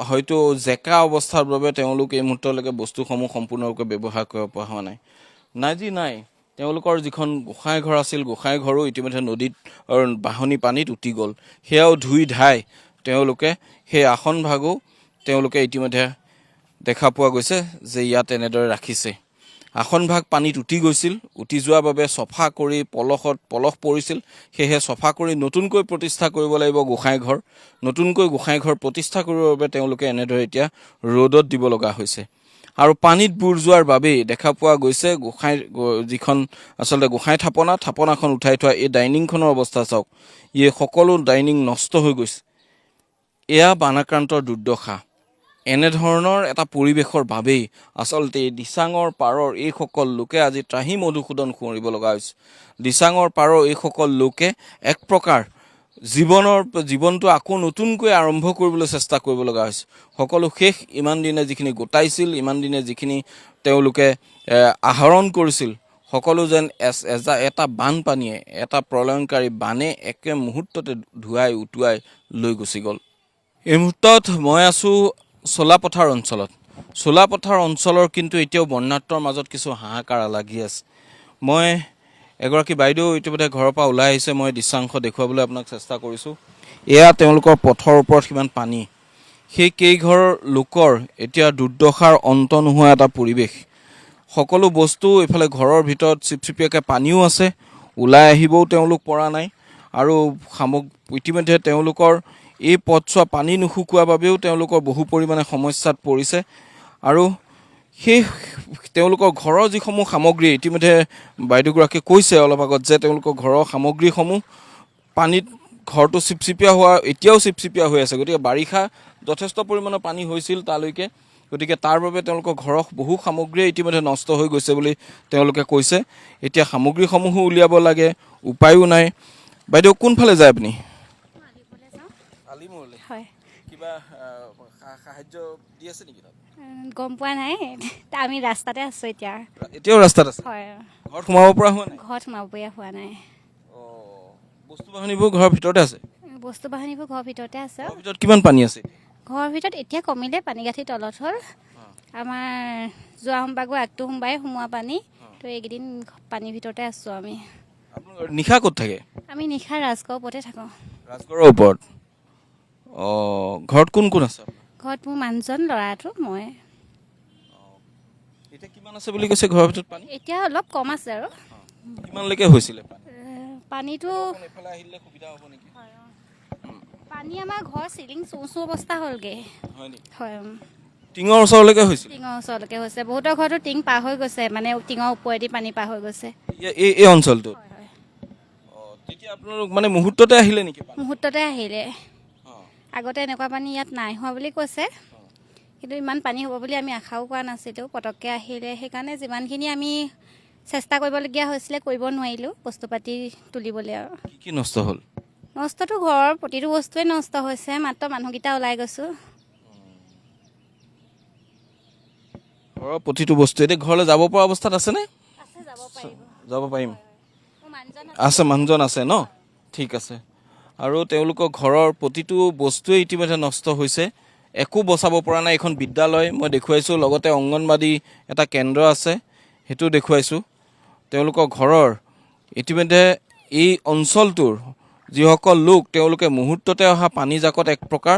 Speaker 1: হয়তো জেকা অৱস্থাৰ বাবে তেওঁলোক এই মুহূৰ্তলৈকে বস্তুসমূহ সম্পূৰ্ণৰূপে ব্যৱহাৰ কৰিব পৰা হোৱা নাই। তেওঁলোকৰ যিখন গোঁসাই ঘৰ আছিল, গোঁসাই ঘৰো ইতিমধ্যে নদীত বাঢ়নি পানীত উটি গ'ল। সেয়াও ধুই ধাই তেওঁলোকে সেই আসন ভাগো তেওঁলোকে ইতিমধ্যে দেখা পোৱা গৈছে যে ইয়াত এনেদৰে ৰাখিছে। আসন ভাগ পানীত উটি গৈছিল, উটি যোৱাৰ বাবে চফা কৰি পলস পৰিছিল। সেয়েহে চফা কৰি নতুনকৈ প্ৰতিষ্ঠা কৰিব লাগিব গোঁসাই ঘৰ। নতুনকৈ গোঁসাই ঘৰ প্ৰতিষ্ঠা কৰিবৰ বাবে তেওঁলোকে এনেদৰে এতিয়া ৰ'দত দিব লগা হৈছে। আৰু পানীত বুৰ যোৱাৰ বাবেই দেখা পোৱা গৈছে যিখন আচলতে গোঁসাই থাপনাখন উঠাই থোৱা এই ডাইনিংখনৰ অৱস্থা চাওক। সকলো ডাইনিং নষ্ট হৈ গৈছে। এয়া বানাক্ৰান্তৰ দুৰ্দশা। এনেধৰণৰ এটা পৰিৱেশৰ বাবেই আচলতে দিচাঙৰ পাৰৰ এইসকল লোকে আজি ত্ৰাহি মধুসূদন সুঁৱৰিব লগা হৈছে। দিচাঙৰ পাৰৰ এইসকল লোকে এক প্ৰকাৰ জীৱনটো আকৌ নতুনকৈ আৰম্ভ কৰিবলৈ চেষ্টা কৰিব লগা হৈছে। সকলো শেষ। ইমান দিনে যিখিনি গোটাইছিল, ইমান দিনে যিখিনি তেওঁলোকে আহৰণ কৰিছিল, সকলো যেন এটা বানপানীয়ে, এটা প্ৰলয়ংকাৰী বানে একে মুহূৰ্ততে ধুৱাই উটুৱাই লৈ গুচি গ'ল। এই মুহূৰ্তত মই আছোঁ চোলাপথাৰ অঞ্চলত। চোলাপথাৰ অঞ্চলৰ কিন্তু এতিয়াও বন্যাত্মৰ মাজত কিছু হাহাকাৰ লাগি আছে। মই এগৰাকী বাইদেউ ইতিমধ্যে ঘৰৰ পৰা ওলাই আহিছে। মই দৃশ্যাংশ দেখুৱাবলৈ আপোনাক চেষ্টা কৰিছোঁ। এয়া তেওঁলোকৰ পথৰ ওপৰত কিমান পানী। সেই কেইঘৰ লোকৰ এতিয়া দুৰ্দশাৰ অন্ত নোহোৱা এটা পৰিৱেশ। সকলো বস্তু এইফালে ঘৰৰ ভিতৰত চিপচিপিয়াকৈ পানীও আছে, ওলাই আহিবও তেওঁলোক পৰা নাই। আৰু ইতিমধ্যে তেওঁলোকৰ এই পথছোৱা পানী নুশুকোৱাৰ বাবেও তেওঁলোকৰ বহু পৰিমাণে সমস্যাত পৰিছে। আৰু সেই তেওঁলোকৰ ঘৰৰ যিসমূহ সামগ্ৰী, ইতিমধ্যে বাইদেউগৰাকীয়ে কৈছে অলপ আগত যে তেওঁলোকৰ ঘৰৰ সামগ্ৰীসমূহ পানীত ঘৰটো চিপচিপীয়া হোৱা, এতিয়াও চিপচিপীয়া হৈ আছে। গতিকে বাৰিষা যথেষ্ট পৰিমাণৰ পানী হৈছিল তালৈকে। গতিকে তাৰ বাবে তেওঁলোকৰ ঘৰৰ বহু সামগ্ৰীয়ে ইতিমধ্যে নষ্ট হৈ গৈছে বুলি তেওঁলোকে কৈছে। এতিয়া সামগ্ৰীসমূহো উলিয়াব লাগে, উপায়ো নাই। বাইদেউ কোনফালে যায় আপুনি?
Speaker 7: হয়,
Speaker 1: কিবা সাহায্য দি আছে নেকি?
Speaker 7: গম পোৱা নাই। আমি ৰাস্তাতে আছোঁ এতিয়া।
Speaker 1: এতিয়াও ৰাস্তাত আছে?
Speaker 7: হয়,
Speaker 1: ঘৰত সোমাব পৰা হোৱা নাই?
Speaker 7: ঘৰত সোমাব পৰা হোৱা নাই।
Speaker 1: বস্তু বাহিনীবোৰ ঘৰৰ ভিতৰতে আছে?
Speaker 7: বস্তু বাহিনীবোৰ ঘৰৰ ভিতৰতে আছে।
Speaker 1: ঘৰৰ ভিতৰত কিমান পানী আছে?
Speaker 7: ঘৰৰ ভিতৰত এতিয়া কমিলে, পানীগাঠি তলত হ'ল। আমাৰ যোৱা সোমবাৰ আগটো সোমবাৰে সোমোৱা পানী, তো এইকেইদিন পানীৰ ভিতৰতে আছোঁ আমি।
Speaker 1: আপোনালোকৰ নিশা ক'ত থাকে?
Speaker 7: আমি নিশা ৰাজগড়ৰ ওপৰতে থাকোঁ।
Speaker 1: ৰাজগড়ৰ ওপৰত? ঘৰত কোন কোন আছে?
Speaker 7: ঘৰত মোৰ মানুহজন, ল'ৰাটো, মই।
Speaker 1: এতিয়া কিমান আছে বুলি কৈছে ঘৰৰ ভিতৰত পানী?
Speaker 7: এতিয়া অলপ কম আছে আৰু।
Speaker 1: কিমানলৈকে হৈছিলে পানী?
Speaker 7: পানীটো
Speaker 1: এইফালে আহিলে সুবিধা হ'ব নেকি?
Speaker 7: পানী আমাৰ ঘৰ চিলিং চোঁ অৱস্থা হ'লগৈ।
Speaker 1: হয় নেকি?
Speaker 7: হয়,
Speaker 1: টিঙৰ ওচৰলৈকে হৈছিল?
Speaker 7: টিঙৰ ওচৰলৈকে হৈছে। বহুতৰ ঘৰতো টিং পাৰ হৈ গৈছে, মানে টিঙৰ ওপৰেদি পানী পাৰ হৈ গৈছে।
Speaker 1: এই অঞ্চলটোত? তেতিয়া আপোনালোক মানে মুহূৰ্ততে আহিলে নেকি?
Speaker 7: মুহূৰ্ততে আহিলে। আগতে এনেকুৱা পানী ইয়াত নাই হোৱা বুলি কৈছে, কিন্তু ইমান পানী হ'ব বুলি আমি আশাও কৰা নাছিলোঁ। পটককৈ আহিলে, সেইকাৰণে যিমানখিনি আমি চেষ্টা কৰিবলগীয়া হৈছিলে কৰিব নোৱাৰিলোঁ, বস্তু পাতি তুলিবলৈ। আৰু
Speaker 1: কি নষ্ট হ'ল?
Speaker 7: নষ্টটো ঘৰৰ প্ৰতিটো বস্তুৱে নষ্ট হৈছে, মাত্ৰ মানুহকেইটা ওলাই গৈছোঁ।
Speaker 1: ঘৰৰ প্ৰতিটো বস্তু এতিয়া ঘৰলৈ যাব পৰা অৱস্থাত আছেনে?
Speaker 7: আছে, যাব পাৰিব।
Speaker 1: যাব পাৰিম?
Speaker 7: মোৰ মানুহজন
Speaker 1: আছে, মানুহজন আছে ন? ঠিক আছে। আৰু তেওঁলোকৰ ঘৰৰ প্ৰতিটো বস্তুৱেই ইতিমধ্যে নষ্ট হৈছে, একো বচাব পৰা নাই। এখন বিদ্যালয় মই দেখুৱাইছোঁ, লগতে অংগনবাদী এটা কেন্দ্ৰ আছে, সেইটো দেখুৱাইছোঁ। তেওঁলোকৰ ঘৰৰ ইতিমধ্যে এই অঞ্চলটোৰ যিসকল লোক, তেওঁলোকে মুহূৰ্ততে অহা পানীজাকত এক প্ৰকাৰ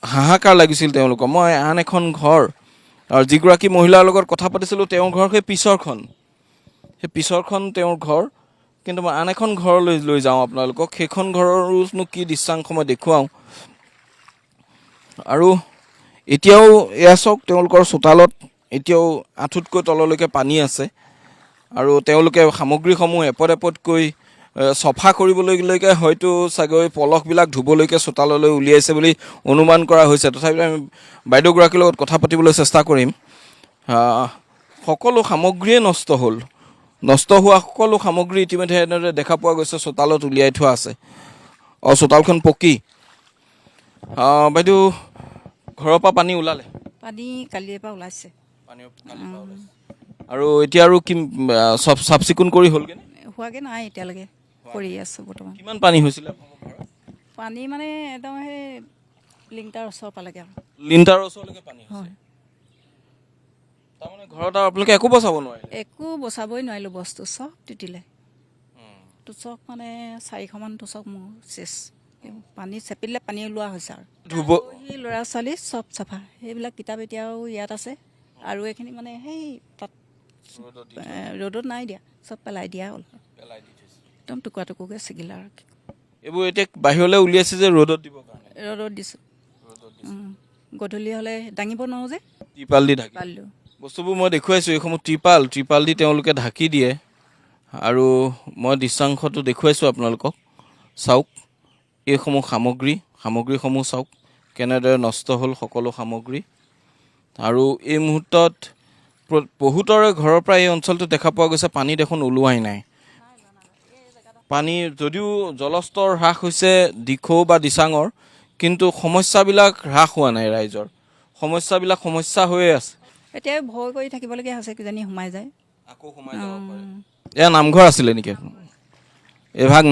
Speaker 1: হাহাকাৰ লাগিছিল তেওঁলোকৰ। মই আন এখন ঘৰ, আৰু যিগৰাকী মহিলাৰ লগত কথা পাতিছিলোঁ, তেওঁৰ ঘৰ সেই পিছৰখন তেওঁৰ ঘৰ। কিন্তু মই আন এখন ঘৰলৈ লৈ যাওঁ আপোনালোকক, সেইখন ঘৰৰনো কি দৃশ্যাংশ মই দেখুৱাওঁ। আৰু এতিয়াও এয়া চাওক, তেওঁলোকৰ চোতালত এতিয়াও আঁঠুতকৈ তললৈকে পানী আছে। আৰু তেওঁলোকে সামগ্ৰীসমূহ এপদ এপদকৈ চফা কৰিবলৈকে হয়তো চাগৈ পলসবিলাক ধুবলৈকে চোতাললৈ উলিয়াইছে বুলি অনুমান কৰা হৈছে। তথাপিও আমি বাইদেউগৰাকীৰ লগত কথা পাতিবলৈ চেষ্টা কৰিম। সকলো সামগ্ৰীয়ে নষ্ট হ'ল। নষ্ট হোৱা সকলো সামগ্ৰী ইতিমধ্যে এনেদৰে দেখা পোৱা গৈছে, চোতালত উলিয়াই থোৱা আছে। চোতালখন পকী। বাইদেউ, ঘৰৰ পৰা পানী ওলালে?
Speaker 8: পানী কালিৰ পৰা ওলাইছে।
Speaker 1: আৰু এতিয়া আৰু কি চব চাফ চিকুণ কৰি হ'লগৈ?
Speaker 8: হোৱাগৈ নাই এতিয়ালৈকে, কৰি আছোঁ বৰ্তমান।
Speaker 1: কিমান পানী হৈছিলে আপোনালোকৰ ঘৰত?
Speaker 8: পানী মানে একদম সেই লিংটাৰ ওচৰ পালেগৈ আৰু।
Speaker 1: লিণ্টাৰৰ ওচৰলৈকে পানী হৈছে?
Speaker 8: হয়।
Speaker 1: তাৰমানে ঘৰত আৰু আপোনালোকে একো বচাব নোৱাৰিলে?
Speaker 8: একো বচাবই নোৱাৰিলোঁ, বস্তু চব তিতিলে। তোচক মানে 400মান তোচক মোৰ চেচ। পানী চেপিলে পানী ওলোৱা হৈছে আৰু।
Speaker 1: ধুব
Speaker 8: সেই ল'ৰা ছোৱালী চব চাফা। সেইবিলাক কিতাপ এতিয়াও ইয়াত আছে, আৰু এইখিনি মানে সেই তাত ৰ'দত নাই দিয়া, চব পেলাই দিয়া হ'ল। একদম টুকুৰা টুকুৰকৈ ছিগিলে আৰু।
Speaker 1: এইবোৰ এতিয়া বাহিৰলৈ উলিয়াইছে যে ৰ'দত দিবৰ কাৰণে?
Speaker 8: ৰ'দত দিছোঁ। গধূলি হ'লে দাঙিব নোৱাৰোঁ যে,
Speaker 1: ত্ৰিপাল দি ঢাকি
Speaker 8: দিওঁ।
Speaker 1: বস্তুবোৰ মই দেখুৱাইছোঁ, এইসমূহ ত্ৰিপাল দি তেওঁলোকে ঢাকি দিয়ে। আৰু মই দৃশ্যাংশটো দেখুৱাইছোঁ আপোনালোকক। চাওক, এইসমূহ সামগ্ৰীসমূহ চাওক কেনেদৰে নষ্ট হ'ল সকলো সামগ্ৰী। আৰু এই মুহূৰ্তত বহুতৰে ঘৰৰ পৰা এই অঞ্চলটো দেখা পোৱা গৈছে পানী দেখোন ওলোৱাই নাই। পানী যদিও জলস্তৰ হ্ৰাস হৈছে দিখৌ বা দিচাঙৰ, কিন্তু সমস্যাবিলাক হ্ৰাস হোৱা নাই। ৰাইজৰ সমস্যাবিলাক সমস্যা হৈয়ে আছে।
Speaker 8: এতিয়া ভয় কৰি থাকিবলগীয়া হৈছে, কিজানি সোমাই যায়।
Speaker 1: আকৌ সোমাই যাব পাৰে। এয়া নামঘৰ আছিলে নেকি? এভাগ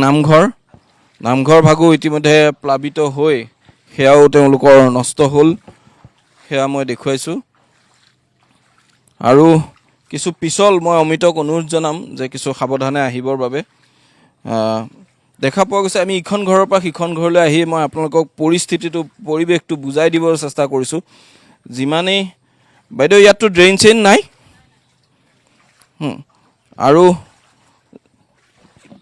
Speaker 1: নামঘৰ ভাগো ইতিমধ্যে প্লাবিত হৈ সেয়াও তেওঁলোকৰ নষ্ট হ'ল, সেয়া মই দেখুৱাইছোঁ। আৰু কিছু পিছল মই অমিতক অনুৰোধ জনাম যে কিছু সাৱধানে আহিবৰ বাবে। দেখা পোৱা গৈছে আমি ইখন ঘৰৰ পৰা সিখন ঘৰলৈ আহি মই আপোনালোকক পৰিৱেশটো বুজাই দিবৰ চেষ্টা কৰিছোঁ। যিমানেই বাইদেউ ইয়াততো ড্ৰেইন চেইন নাই, আৰু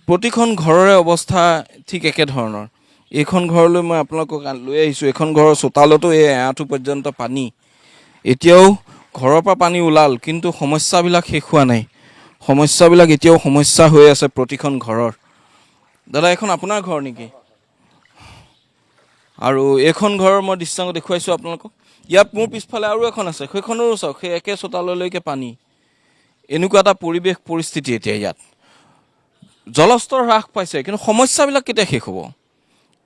Speaker 1: প্ৰতিখন ঘৰৰে অৱস্থা ঠিক একেধৰণৰ। এইখন ঘৰলৈ মই আপোনালোকক লৈ আহিছোঁ। এইখন ঘৰৰ চোতালতো এই এআঁঠু পৰ্যন্ত পানী। এতিয়াও ঘৰৰ পৰা পানী ওলাল, কিন্তু সমস্যাবিলাক শেষ হোৱা নাই। সমস্যাবিলাক এতিয়াও সমস্যা হৈ আছে প্ৰতিখন ঘৰৰ। দাদা এইখন আপোনাৰ ঘৰ নেকি? আৰু এইখন ঘৰৰ মই দৃশ্যাংশ দেখুৱাইছোঁ আপোনালোকক। ইয়াত মোৰ পিছফালে আৰু এখন আছে, সেইখনৰো চাওক, সেই একে চোতাললৈকে পানী। এনেকুৱা এটা পৰিস্থিতি এতিয়া ইয়াত। জলস্তৰ হ্ৰাস পাইছে, কিন্তু সমস্যাবিলাক কেতিয়া শেষ হ'ব?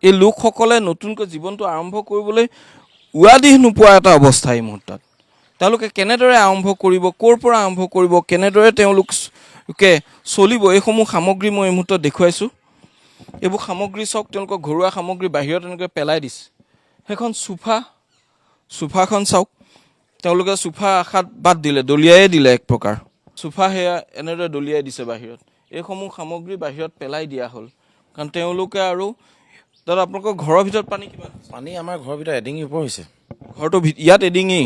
Speaker 1: এই লোকসকলে নতুনকৈ জীৱনটো আৰম্ভ কৰিবলৈ উৱাদিহ নোপোৱা এটা অৱস্থা এই মুহূৰ্তত। তেওঁলোকে কেনেদৰে আৰম্ভ কৰিব, ক'ৰ পৰা আৰম্ভ কৰিব, কেনেদৰে তেওঁলোকে চলিব, এইসমূহ সামগ্ৰী মই এই মুহূৰ্তত দেখুৱাইছোঁ। এইবোৰ সামগ্ৰী চাওক, তেওঁলোকৰ ঘৰুৱা সামগ্ৰী বাহিৰত এনেকৈ পেলাই দিছে। সেইখন চোফাখন চাওক, তেওঁলোকে চোফা আশাত বাদ দিলে, দলিয়াই দিলে এক প্ৰকাৰ। চোফা সেয়া এনেদৰে দলিয়াই দিছে বাহিৰত। এইসমূহ সামগ্ৰী বাহিৰত পেলাই দিয়া হ'ল, কাৰণ তেওঁলোকে আৰু দাদা আপোনালোকৰ ঘৰৰ ভিতৰত পানী কিমান?
Speaker 9: পানী আমাৰ ঘৰৰ ভিতৰত এডিঙি ওপৰ হৈছে।
Speaker 1: ঘৰটো ইয়াত এডিঙি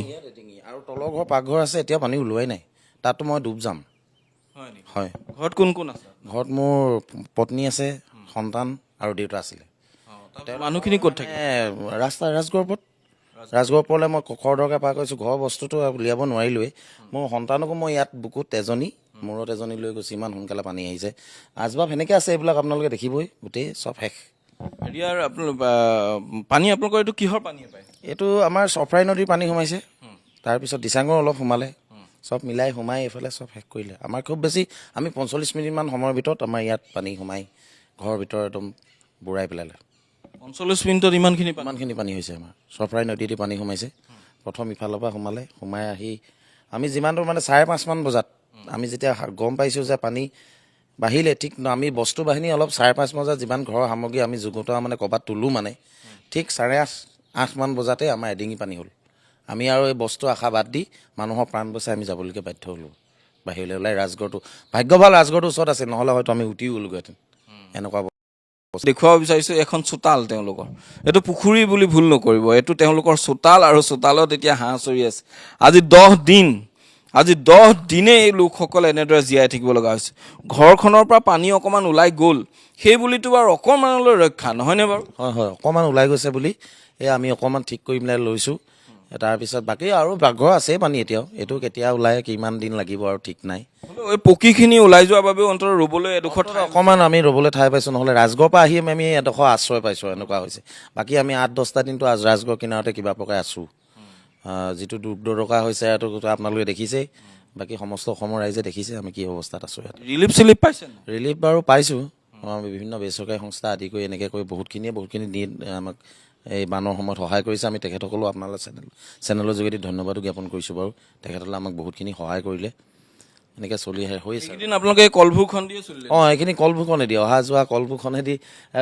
Speaker 9: আৰু তলৰ ঘৰ পাকঘৰ আছে, এতিয়া পানী ওলোৱাই নাই। তাতো মই ডুব যাম। হয়।
Speaker 1: ঘৰত কোন কোন আছে?
Speaker 9: ঘৰত মোৰ পত্নী আছে, সন্তান আৰু দেউতা আছিলে।
Speaker 1: মানুহখিনি ক'ত থাকে?
Speaker 9: ৰাজগড়ৰ ওপৰলৈ মই খৰধৰকৈ পাৰ কৰিছোঁ। ঘৰৰ বস্তুটো উলিয়াব নোৱাৰিলোৱেই। মোৰ সন্তানকো মই ইয়াত বুকুত মূৰত এজনী লৈ গৈছোঁ। ইমান সোনকালে পানী আহিছে। আচবাব সেনেকৈ আছে, এইবিলাক আপোনালোকে দেখিবই, গোটেই চব শেষ।
Speaker 1: হেৰিয়াৰ পানী আপোনালোকৰ এইটো কিহৰ পানী পায়?
Speaker 9: এইটো আমাৰ চফৰাই নদীৰ পানী সোমাইছে, তাৰপিছত দিচাঙৰ অলপ সোমালে, চব মিলাই সোমাই এইফালে চব শেষ কৰিলে। আমাৰ খুব বেছি আমি 45 মিনিটমান সময়ৰ ভিতৰত আমাৰ ইয়াত পানী সোমাই ঘৰৰ ভিতৰত একদম বুঢ়াই পেলালে।
Speaker 1: 45 মিনিটত ইমানখিনি
Speaker 9: পানী হৈছে। আমাৰ চফৰাই নদীতে পানী সোমাইছে। প্ৰথম ইফালৰ পৰা সোমাই আহি আমি যিমানটো 5:30 মান বজাত আমি যেতিয়া গম পাইছোঁ যে পানী বাঢ়িলে, ঠিক আমি বস্তু বাহিনী অলপ 5:30 বজাত যিমান ঘৰৰ সামগ্ৰী আমি যুগুতোৱা ক'ৰবাত তোলোঁ, ঠিক 8:30 মান বজাতে আমাৰ এডিঙি পানী হ'ল। আমি আৰু এই বস্তু আশা বাদ দি মানুহৰ প্ৰাণ বচাই আমি যাবলৈকে বাধ্য হ'লোঁ বাহিৰলৈ ওলাই। ৰাজগড়টো ভাগ্য ভাল, ৰাজগড়টোৰ ওচৰত আছে, নহ'লে হয়তো আমি উঠিও গ'লোহেঁতেন। এনেকুৱা
Speaker 1: দেখুৱাব বিচাৰিছোঁ এখন চোতাল তেওঁলোকৰ। এইটো পুখুৰী বুলি ভুল নকৰিব, এইটো তেওঁলোকৰ চোতাল, আৰু চোতালত এতিয়া হাঁহ চৰি আছে। আজি 10 দিনে এই লোকসকল এনেদৰে জীয়াই থাকিব লগা হৈছে। ঘৰখনৰ পৰা পানী অকণমান ওলাই গ'ল, সেই বুলিতো বাৰু অকণমানলৈ ৰক্ষা নহয়নে বাৰু?
Speaker 9: হয়, অকণমান ওলাই গৈছে বুলি আমি অকণমান ঠিক কৰি পেলাই লৈছোঁ। তাৰপিছত বাকী আৰু পাকঘৰ আছেই পানী এতিয়াও। এইটো কেতিয়া ওলাই, কিমান দিন লাগিব আৰু ঠিক নাই।
Speaker 1: এই পকীখিনি ওলাই যোৱাৰ বাবেও অন্তত ৰ'বলৈ এডোখৰ
Speaker 9: অকণমান আমি ৰ'বলৈ ঠাই পাইছোঁ, নহ'লে ৰাজগড়ৰ পৰা আহি আমি এডোখৰ আশ্ৰয় পাইছোঁ। এনেকুৱা হৈছে। বাকী আমি 8-10টা দিনটো ৰাজগড় কিনাৰতে কিবা প্ৰকাৰে আছোঁ। যিটো দুৰ্দশা হৈছে এইটো আপোনালোকে দেখিছেই, বাকী সমস্ত অসমৰ ৰাইজে দেখিছে আমি কি অৱস্থাত আছোঁ। ইয়াত
Speaker 1: ৰিলিফ পাইছে?
Speaker 9: ৰিলিফ বাৰু পাইছোঁ। বিভিন্ন বেচৰকাৰী সংস্থা আদি কৰি এনেকৈ কৰি বহুতখিনি দি আমাক এই বানৰ সময়ত সহায় কৰিছে। আমি তেখেতসকলেও আপোনালোকৰ চেনেলৰ যোগেদি ধন্যবাদো জ্ঞাপন কৰিছোঁ বাৰু। তেখেতসকলে আমাক বহুতখিনি সহায় কৰিলে। এনেকৈ চলি হৈছে।
Speaker 1: আপোনালোকে কলভূখন দিয়ে চলিলে?
Speaker 9: এইখিনি কলভূখনেদি অহা যোৱা কলভূখনেদি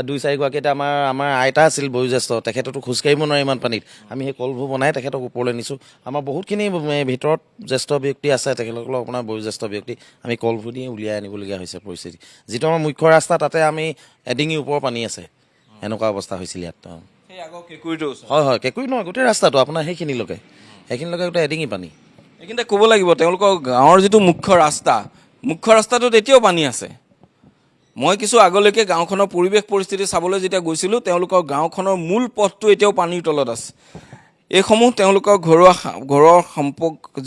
Speaker 9: 2-4 গৰাকী এতিয়া আমাৰ আইতা আছিল বয়োজ্যেষ্ঠ, তেখেততো খোজকাঢ়িব নোৱাৰে ইমান পানীত। আমি সেই কলভূ বনাই তেখেতক ওপৰলৈ নিছোঁ। আমাৰ বহুতখিনি ভিতৰত জ্যেষ্ঠ ব্যক্তি আছে, তেখেতসকলক আপোনাৰ বয়োজ্যেষ্ঠ ব্যক্তি আমি কলভূ দি উলিয়াই আনিবলগীয়া হৈছে পৰিস্থিতি। যিটো আমাৰ মুখ্য ৰাস্তা, তাতে আমি এডিঙি ওপৰৰ পানী আছে। এনেকুৱা অৱস্থা হৈছিল ইয়াত। হয়, কেঁকুৰি নহয়, গোটেই ৰাস্তাটো আপোনাৰ সেইখিনিলৈকে গোটেই এডিঙি পানী।
Speaker 1: এইখিনিতে ক'ব লাগিব তেওঁলোকৰ গাঁৱৰ যিটো মুখ্য ৰাস্তাটোত এতিয়াও পানী আছে। মই কিছু আগলৈকে গাঁওখনৰ পৰিস্থিতি চাবলৈ যেতিয়া গৈছিলোঁ, তেওঁলোকৰ গাঁওখনৰ মূল পথটো এতিয়াও পানীৰ তলত আছে। এইসমূহ তেওঁলোকৰ ঘৰৰ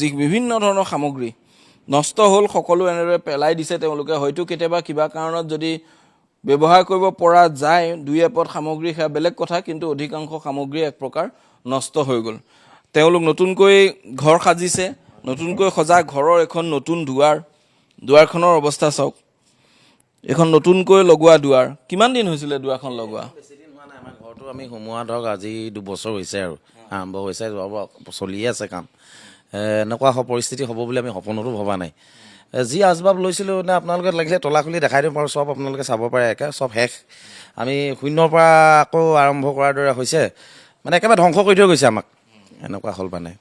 Speaker 1: যি বিভিন্ন ধৰণৰ সামগ্ৰী নষ্ট হ'ল, সকলো এনেদৰে পেলাই দিছে তেওঁলোকে। হয়তো কেতিয়াবা কিবা কাৰণত যদি ব্যৱহাৰ কৰিব পৰা যায়, দুই এপদ সামগ্ৰী সেয়া বেলেগ কথা, কিন্তু অধিকাংশ সামগ্ৰী এক প্ৰকাৰ নষ্ট হৈ গ'ল। তেওঁলোক নতুনকৈ ঘৰ সাজিছে, নতুনকৈ সজা ঘৰৰ এখন নতুন দুৱাৰখনৰ অৱস্থা চাওক। এখন নতুনকৈ লগোৱা দুৱাৰ, কিমান দিন হৈছিলে দুৱাৰখন লগোৱা?
Speaker 9: বেছি দিন হোৱা নাই, আমাৰ ঘৰটো আমি সোমোৱা ধৰক আজি 2 বছৰ হৈছে আৰু আৰম্ভ হৈছে, চলিয়ে আছে কাম। এনেকুৱা পৰিস্থিতি হ'ব বুলি আমি সপোনতো ভবা নাই। যি আচবাব লৈছিলোঁ নে আপোনালোকে লাগিলে তলা খুলি দেখাই দিব পাৰোঁ, চব আপোনালোকে চাব পাৰে, একে চব শেষ। আমি শূন্যৰ পৰা আকৌ আৰম্ভ কৰাৰ দৰে হৈছে, মানে একেবাৰে ধ্বংস কৰি থৈ গৈছে আমাক, এনেকুৱা হ'ল মানে।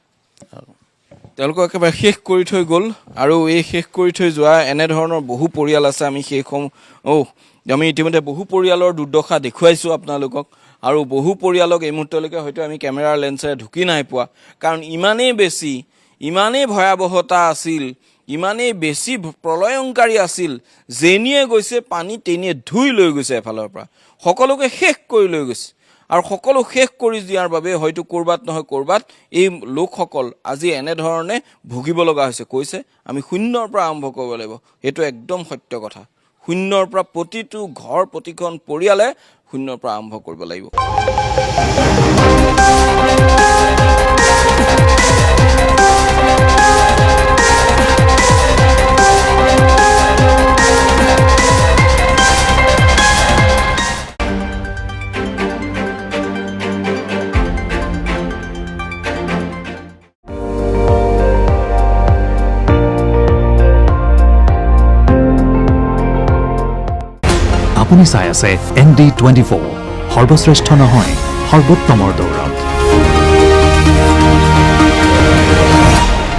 Speaker 1: তেওঁলোকক একেবাৰে শেষ কৰি থৈ গ'ল। আৰু এই শেষ কৰি থৈ যোৱা এনেধৰণৰ বহু পৰিয়াল আছে। আমি ইতিমধ্যে বহু পৰিয়ালৰ দুৰ্দশা দেখুৱাইছোঁ আপোনালোকক, আৰু বহু পৰিয়ালক এই মুহূৰ্তলৈকে হয়তো আমি কেমেৰাৰ লেন্সেৰে ঢুকি নাই পোৱা, কাৰণ ইমানেই ভয়াৱহতা আছিল, ইমানেই বেছি প্ৰলয়ংকাৰী আছিল, যেনিয়ে গৈছে পানী তেনিয়ে ধুই লৈ গৈছে এফালৰ পৰা, সকলোকে শেষ কৰি লৈ গৈছে। আৰু সকলো শেষ কৰি দিয়াৰ বাবে হয়তো ক'ৰবাত নহয় ক'ৰবাত এই লোকসকল আজি এনেধৰণে ভুগিব লগা হৈছে। কৈছে আমি শূন্যৰ পৰা আৰম্ভ কৰিব লাগিব, সেইটো একদম সত্য কথা। শূন্যৰ পৰা প্ৰতিটো ঘৰ, প্ৰতিখন পৰিয়ালে শূন্যৰ পৰা আৰম্ভ কৰিব লাগিব।
Speaker 10: আপুনি চাই আছে ND24, সৰ্বশ্ৰেষ্ঠ নহয় সৰ্বোত্তমৰ দৌৰত।